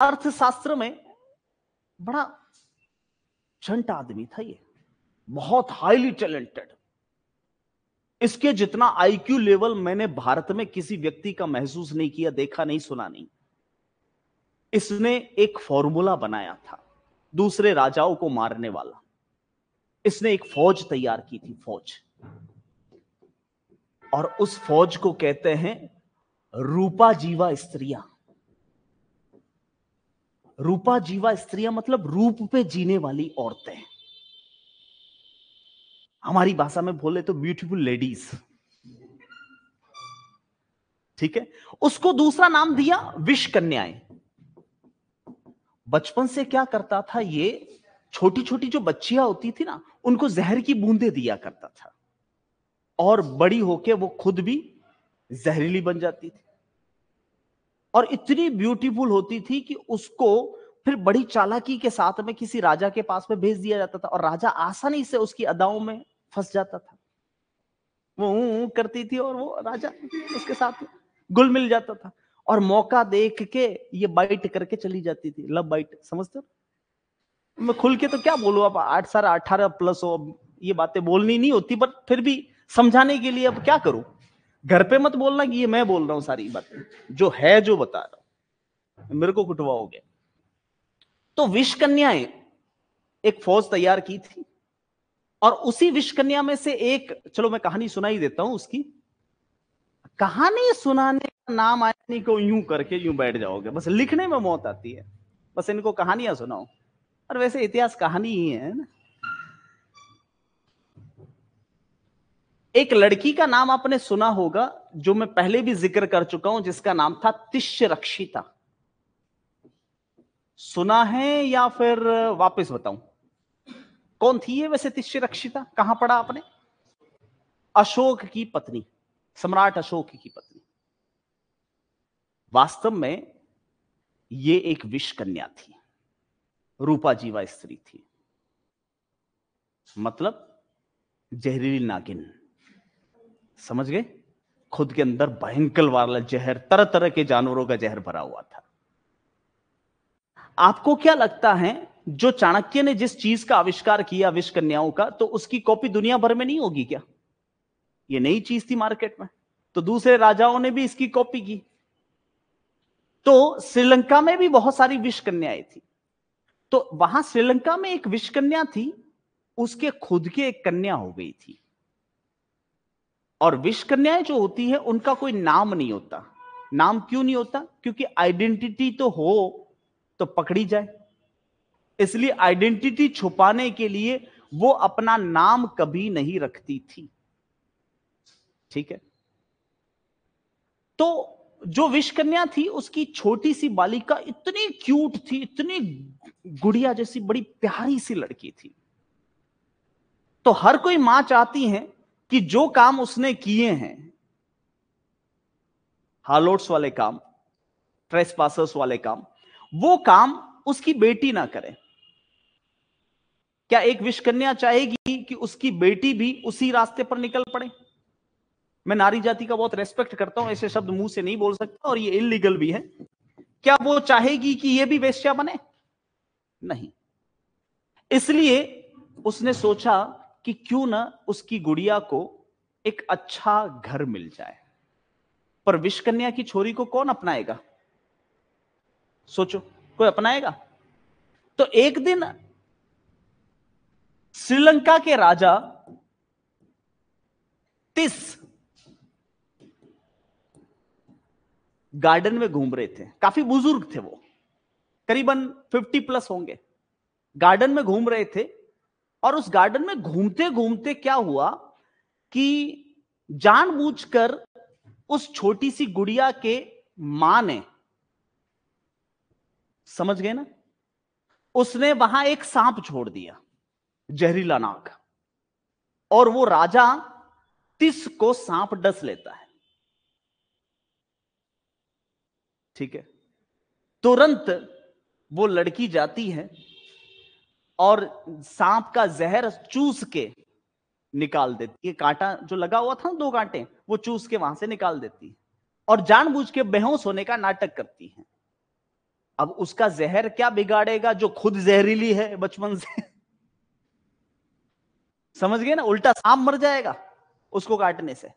अर्थशास्त्र में बड़ा चंट आदमी था ये, बहुत हाईली टैलेंटेड। इसके जितना आईक्यू लेवल मैंने भारत में किसी व्यक्ति का महसूस नहीं किया, देखा नहीं, सुना नहीं। इसने एक फॉर्मूला बनाया था दूसरे राजाओं को मारने वाला। इसने एक फौज तैयार की थी, फौज, और उस फौज को कहते हैं रूपा जीवा स्त्रियां। रूपा जीवा स्त्रियां मतलब रूप पे जीने वाली औरतें, हमारी भाषा में बोले तो ब्यूटीफुल लेडीज। ठीक है, उसको दूसरा नाम दिया विष कन्याएं। बचपन से क्या करता था ये, छोटी छोटी जो बच्चियां होती थी ना, उनको जहर की बूंदें दिया करता था, और बड़ी होके वो खुद भी जहरीली बन जाती थी। और इतनी ब्यूटीफुल होती थी कि उसको फिर बड़ी चालाकी के साथ में किसी राजा के पास में भेज दिया जाता था, और राजा आसानी से उसकी अदाओं में फंस जाता था। वो करती थी और वो राजा उसके साथ घुल मिल जाता था, और मौका देख के ये बाइट करके चली जाती थी। लव बाइट, समझते हो? मैं खुल के तो क्या बोलूं, अब 18+ हो, ये बातें बोलनी नहीं होती, पर फिर भी समझाने के लिए अब क्या करूं। घर पे मत बोलना कि ये मैं बोल रहा हूं, सारी बातें जो है जो बता रहा हूं, मेरे को कुटवाओगे। तो विष कन्याएं एक फौज तैयार की थी, और उसी विष कन्या में से एक, चलो मैं कहानी सुना ही देता हूं उसकी। कहानी सुनाने का नाम आया नहीं को यूं करके यूं बैठ जाओगे, बस लिखने में मौत आती है। बस इनको कहानियां सुनाओ, और वैसे इतिहास कहानी ही है ना। एक लड़की का नाम आपने सुना होगा, जो मैं पहले भी जिक्र कर चुका हूं, जिसका नाम था तिष्यरक्षिता। सुना है या फिर वापस बताऊं? कौन थी ये वैसे तिष्यरक्षिता, कहां पढ़ा आपने? अशोक की पत्नी, सम्राट अशोक की पत्नी। वास्तव में ये एक विष कन्या थी, रूपा जीवा स्त्री थी, मतलब जहरीली नागिन। समझ गए? खुद के अंदर भयंकर वाला जहर, तरह तरह के जानवरों का जहर भरा हुआ था। आपको क्या लगता है, जो चाणक्य ने जिस चीज का आविष्कार किया विष कन्याओं का, तो उसकी कॉपी दुनिया भर में नहीं होगी क्या? ये नई चीज थी मार्केट में, तो दूसरे राजाओं ने भी इसकी कॉपी की। तो श्रीलंका में भी बहुत सारी विष कन्याएं थी। तो वहां श्रीलंका में एक विष कन्या थी, उसके खुद के एक कन्या हो गई थी। और विष कन्याएं जो होती है उनका कोई नाम नहीं होता। नाम क्यों नहीं होता? क्योंकि आइडेंटिटी तो हो तो पकड़ी जाए, इसलिए आइडेंटिटी छुपाने के लिए वो अपना नाम कभी नहीं रखती थी। ठीक है, तो जो विष कन्या थी, उसकी छोटी सी बालिका इतनी क्यूट थी, इतनी गुड़िया जैसी बड़ी प्यारी सी लड़की थी। तो हर कोई मां चाहती है कि जो काम उसने किए हैं, हार्लोट्स वाले काम, ट्रेसपासर्स वाले काम, वो काम उसकी बेटी ना करे। क्या एक विषकन्या चाहेगी कि उसकी बेटी भी उसी रास्ते पर निकल पड़े? मैं नारी जाति का बहुत रेस्पेक्ट करता हूं, ऐसे शब्द मुंह से नहीं बोल सकता, और ये इलीगल भी है। क्या वो चाहेगी कि ये भी वेश्या बने? नहीं। इसलिए उसने सोचा कि क्यों ना उसकी गुड़िया को एक अच्छा घर मिल जाए। पर विषकन्या की छोरी को कौन अपनाएगा? सोचो, कोई अपनाएगा? तो एक दिन श्रीलंका के राजा तिस गार्डन में घूम रहे थे। काफी बुजुर्ग थे वो, करीबन 50+ होंगे। गार्डन में घूम रहे थे, और उस गार्डन में घूमते घूमते क्या हुआ कि जानबूझकर उस छोटी सी गुड़िया के मां ने, समझ गए ना, उसने वहां एक सांप छोड़ दिया, जहरीला नाग, और वो राजा तिस को सांप डस लेता है। ठीक है, तुरंत वो लड़की जाती है और सांप का जहर चूस के निकाल देती है। कांटा जो लगा हुआ था ना, 2 कांटे, वो चूस के वहां से निकाल देती है, और जानबूझ के बेहोश होने का नाटक करती है। अब उसका जहर क्या बिगाड़ेगा जो खुद जहरीली है बचपन से। समझ गए ना, उल्टा सांप मर जाएगा उसको काटने से,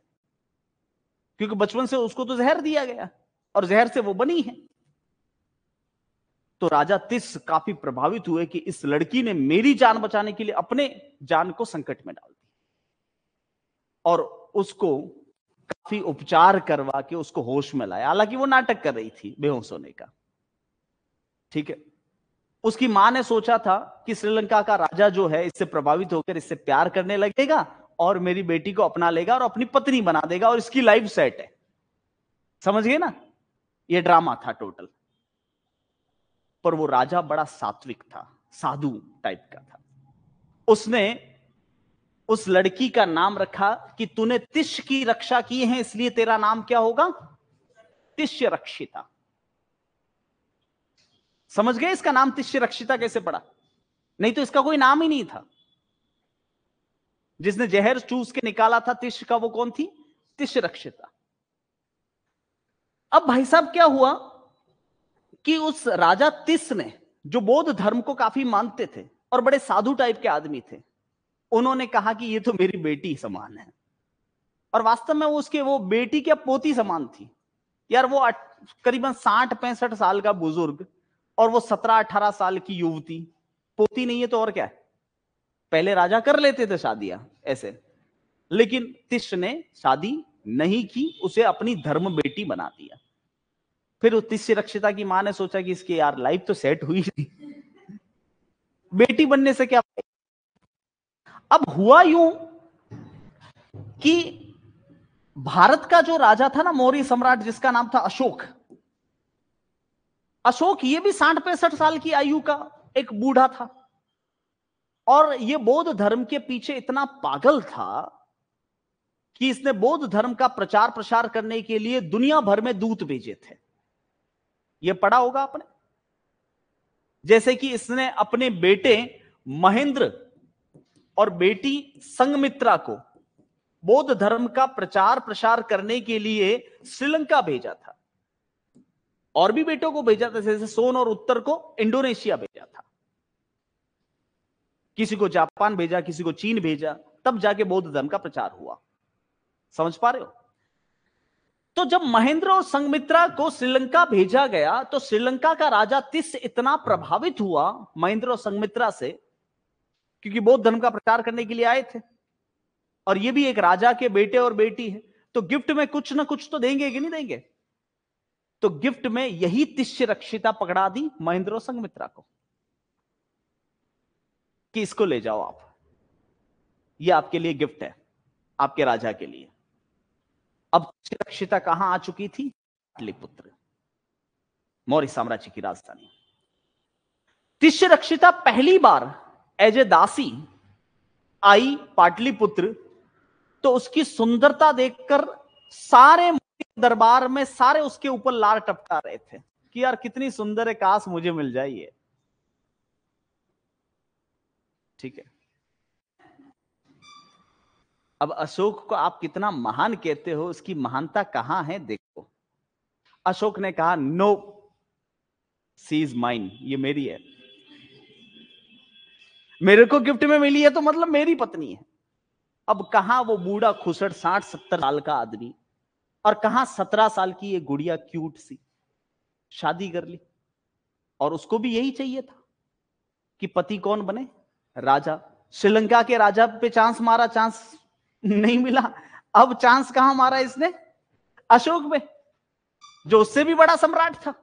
क्योंकि बचपन से उसको तो जहर दिया गया और जहर से वो बनी है। तो राजा तिस काफी प्रभावित हुए कि इस लड़की ने मेरी जान बचाने के लिए अपने जान को संकट में डाल दी, और उसको काफी उपचार करवा के उसको होश में लाया। हालांकि वो नाटक कर रही थी बेहोश होने का, ठीक है। उसकी मां ने सोचा था कि श्रीलंका का राजा जो है इससे प्रभावित होकर इससे प्यार करने लगेगा और मेरी बेटी को अपना लेगा और अपनी पत्नी बना देगा और इसकी लाइफ सेट है। समझ गए ना, ये ड्रामा था टोटल। पर वो राजा बड़ा सात्विक था, साधु टाइप का था। उसने उस लड़की का नाम रखा कि तूने तिश की रक्षा की है, इसलिए तेरा नाम क्या होगा, तिष्य रक्षिता। समझ गए इसका नाम तिष्य रक्षिता कैसे पड़ा? नहीं तो इसका कोई नाम ही नहीं था। जिसने जहर चूस के निकाला था तिश का, वो कौन थी, तिष्य रक्षिता। अब भाई साहब क्या हुआ कि उस राजा तिस ने, जो बौद्ध धर्म को काफी मानते थे और बड़े साधु टाइप के आदमी थे, उन्होंने कहा कि ये तो मेरी बेटी समान है। और वास्तव में वो उसके वो बेटी क्या पोती समान थी यार। वो करीबन 60-65 साल का बुजुर्ग और वो 17-18 साल की युवती, पोती नहीं है तो और क्या है। पहले राजा कर लेते थे शादियां ऐसे, लेकिन तिश ने शादी नहीं की, उसे अपनी धर्म बेटी बना दिया। फिर उस तिष्य रक्षिता की मां ने सोचा कि इसकी यार लाइफ तो सेट हुई नहीं, बेटी बनने से क्या। अब हुआ यूं कि भारत का जो राजा था ना, मौर्य सम्राट, जिसका नाम था अशोक, अशोक ये भी 60-65 साल की आयु का एक बूढ़ा था। और ये बौद्ध धर्म के पीछे इतना पागल था कि इसने बौद्ध धर्म का प्रचार प्रसार करने के लिए दुनिया भर में दूत भेजे थे। ये पढ़ा होगा आपने। जैसे कि इसने अपने बेटे महेंद्र और बेटी संघमित्रा को बौद्ध धर्म का प्रचार प्रसार करने के लिए श्रीलंका भेजा था, और भी बेटों को भेजा था, जैसे सोन और उत्तर को इंडोनेशिया भेजा था, किसी को जापान भेजा, किसी को चीन भेजा, तब जाके बौद्ध धर्म का प्रचार हुआ। समझ पा रहे हो? तो जब महेंद्र और संघमित्रा को श्रीलंका भेजा गया तो श्रीलंका का राजा तिस इतना प्रभावित हुआ महेंद्र और संघमित्रा से, क्योंकि बौद्ध धर्म का प्रचार करने के लिए आए थे और ये भी एक राजा के बेटे और बेटी है, तो गिफ्ट में कुछ ना कुछ तो देंगे कि नहीं देंगे। तो गिफ्ट में यही तिष्य रक्षिता पकड़ा दी महेंद्र और संघमित्रा को कि इसको ले जाओ आप, ये आपके लिए गिफ्ट है, आपके राजा के लिए। अब तिष्य रक्षिता कहां आ चुकी थी, पाटलिपुत्र, मौर्य साम्राज्य की राजधानी। तिष्य रक्षिता पहली बार एज ए दासी आई पाटलिपुत्र, तो उसकी सुंदरता देखकर सारे दरबार में सारे उसके ऊपर लार टपका रहे थे कि यार कितनी सुंदर है, काश मुझे मिल जाइए। ठीक है। अब अशोक को आप कितना महान कहते हो, उसकी महानता कहां है देखो। अशोक ने कहा नो, सी इज माइन, ये मेरी है, मेरे को गिफ्ट में मिली है तो मतलब मेरी पत्नी है। अब कहां वो बूढ़ा खुसड़ 60-70 साल का आदमी, और कहां 17 साल की ये गुड़िया क्यूट सी, शादी कर ली। और उसको भी यही चाहिए था कि पति कौन बने, राजा। श्रीलंका के राजा पे चांस मारा, चांस नहीं मिला। अब चांस कहां मारा इसने, अशोक में, जो उससे भी बड़ा सम्राट था।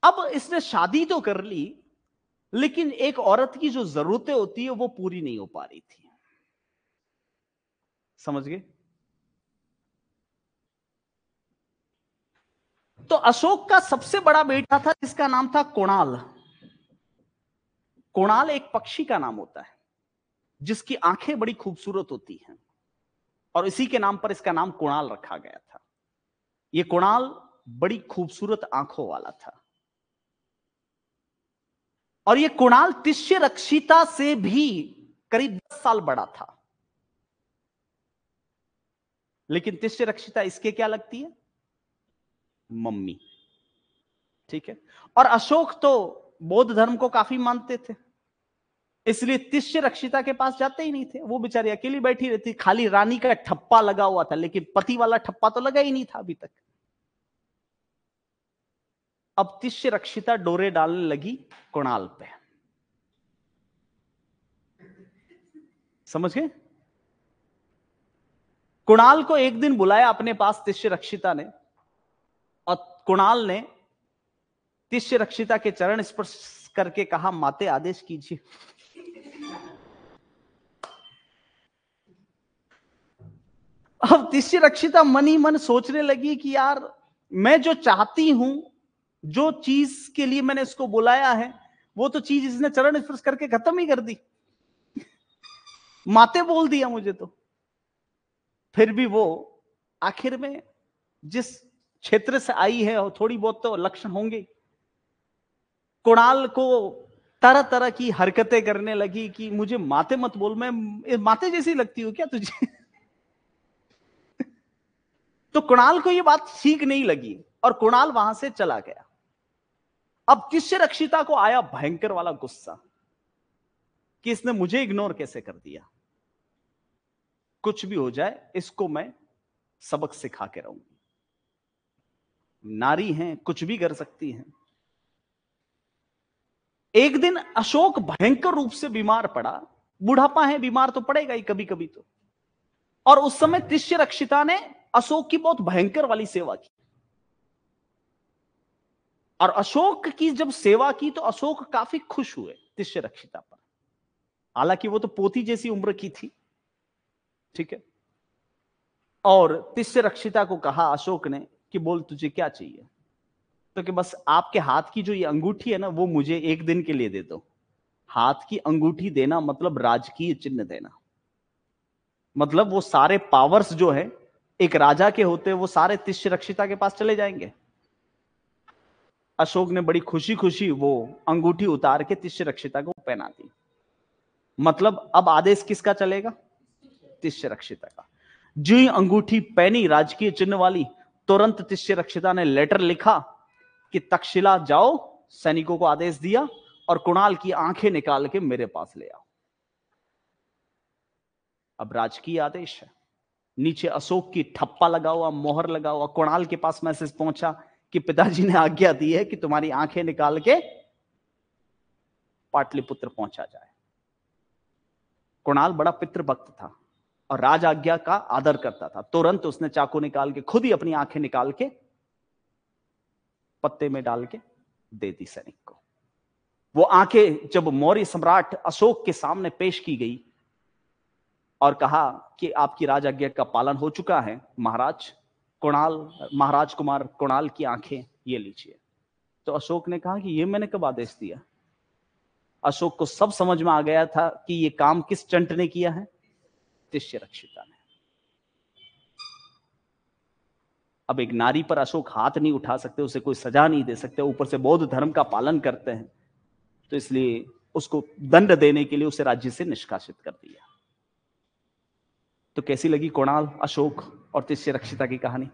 अब इसने शादी तो कर ली, लेकिन एक औरत की जो जरूरतें होती है वो पूरी नहीं हो पा रही थी। समझ गए? तो अशोक का सबसे बड़ा बेटा था जिसका नाम था कुणाल। कुणाल एक पक्षी का नाम होता है जिसकी आंखें बड़ी खूबसूरत होती हैं, और इसी के नाम पर इसका नाम कुणाल रखा गया था। यह कुणाल बड़ी खूबसूरत आंखों वाला था, और यह कुणाल तिष्य रक्षिता से भी करीब 10 साल बड़ा था। लेकिन तिष्य रक्षिता इसके क्या लगती है, मम्मी। ठीक है। और अशोक तो बौद्ध धर्म को काफी मानते थे, इसलिए तिष्य रक्षिता के पास जाते ही नहीं थे। वो बेचारी अकेली बैठी रहती, खाली रानी का ठप्पा लगा हुआ था, लेकिन पति वाला ठप्पा तो लगा ही नहीं था अभी तक। अब तिष्य रक्षिता डोरे डालने लगी कुणाल पे, समझ गए? कुणाल को एक दिन बुलाया अपने पास तिष्य रक्षिता ने, और कुणाल ने तिष्य रक्षिता के चरण स्पर्श करके कहा, माते आदेश कीजिए। अब तिष्य रक्षिता मन ही मन सोचने लगी कि यार, मैं जो चाहती हूं, जो चीज के लिए मैंने इसको बुलाया है, वो तो चीज इसने चरण स्पर्श करके खत्म ही कर दी, माते बोल दिया मुझे तो। फिर भी वो आखिर में जिस क्षेत्र से आई है, और थोड़ी बहुत तो लक्षण होंगे, कुणाल को तरह तरह की हरकतें करने लगी कि मुझे माते मत बोल, मैं माते जैसी लगती हूँ क्या तुझे? तो कुणाल को ये बात ठीक नहीं लगी और कुणाल वहां से चला गया। अब तिष्य रक्षिता को आया भयंकर वाला गुस्सा कि इसने मुझे इग्नोर कैसे कर दिया। कुछ भी हो जाए, इसको मैं सबक सिखा के रहूंगी। नारी हैं, कुछ भी कर सकती हैं। एक दिन अशोक भयंकर रूप से बीमार पड़ा। बुढ़ापा है, बीमार तो पड़ेगा ही कभी कभी तो। और उस समय तिष्य रक्षिता ने अशोक की बहुत भयंकर वाली सेवा की। और अशोक की जब सेवा की तो अशोक काफी खुश हुए तिष्य रक्षिता पर। हालांकि वो तो पोती जैसी उम्र की थी, ठीक है। और तिष्य रक्षिता को कहा अशोक ने कि बोल तुझे क्या चाहिए? तो कि बस आपके हाथ की जो ये अंगूठी है ना, वो मुझे एक दिन के लिए दे दो। हाथ की अंगूठी देना मतलब राजकीय चिन्ह देना, मतलब वो सारे पावर्स जो है एक राजा के होते, वो सारे तिष्य रक्षिता के पास चले जाएंगे। अशोक ने बड़ी खुशी खुशी वो अंगूठी उतार के तिष्य रक्षिता को पहना दी। मतलब अब आदेश किसका चलेगा? तिष्य रक्षिता का। जो ही अंगूठी पहनी राजकीय चिन्ह वाली, तुरंत तिष्य रक्षिता ने लेटर लिखा कि तक्षशिला जाओ, सैनिकों को आदेश दिया, और कुणाल की आंखें निकाल के मेरे पास ले आओ। अब राजकीय आदेश है, नीचे अशोक की ठप्पा लगा हुआ, मोहर लगा हुआ। कुणाल के पास मैसेज पहुंचा कि पिताजी ने आज्ञा दी है कि तुम्हारी आंखें निकाल के पाटलिपुत्र पहुंचा जाए। कुणाल बड़ा पितृभक्त था और राज आज्ञा का आदर करता था। तुरंत उसने चाकू निकाल के खुद ही अपनी आंखें निकाल के पत्ते में डाल के दे दी सैनिक को। वो आंखें जब मौर्य सम्राट अशोक के सामने पेश की गई और कहा कि आपकी राज आज्ञा का पालन हो चुका है महाराज, कुणाल महाराज कुमार कुणाल की आंखें ये लीजिए। तो अशोक ने कहा कि ये मैंने कब आदेश दिया? अशोक को सब समझ में आ गया था कि ये काम किस चंट ने किया है? तिष्य रक्षिता ने। अब एक नारी पर अशोक हाथ नहीं उठा सकते, उसे कोई सजा नहीं दे सकते, ऊपर से बौद्ध धर्म का पालन करते हैं, तो इसलिए उसको दंड देने के लिए उसे राज्य से निष्कासित कर दिया। तो कैसी लगी कुणाल, अशोक और तिष्य रक्षिता की कहानी?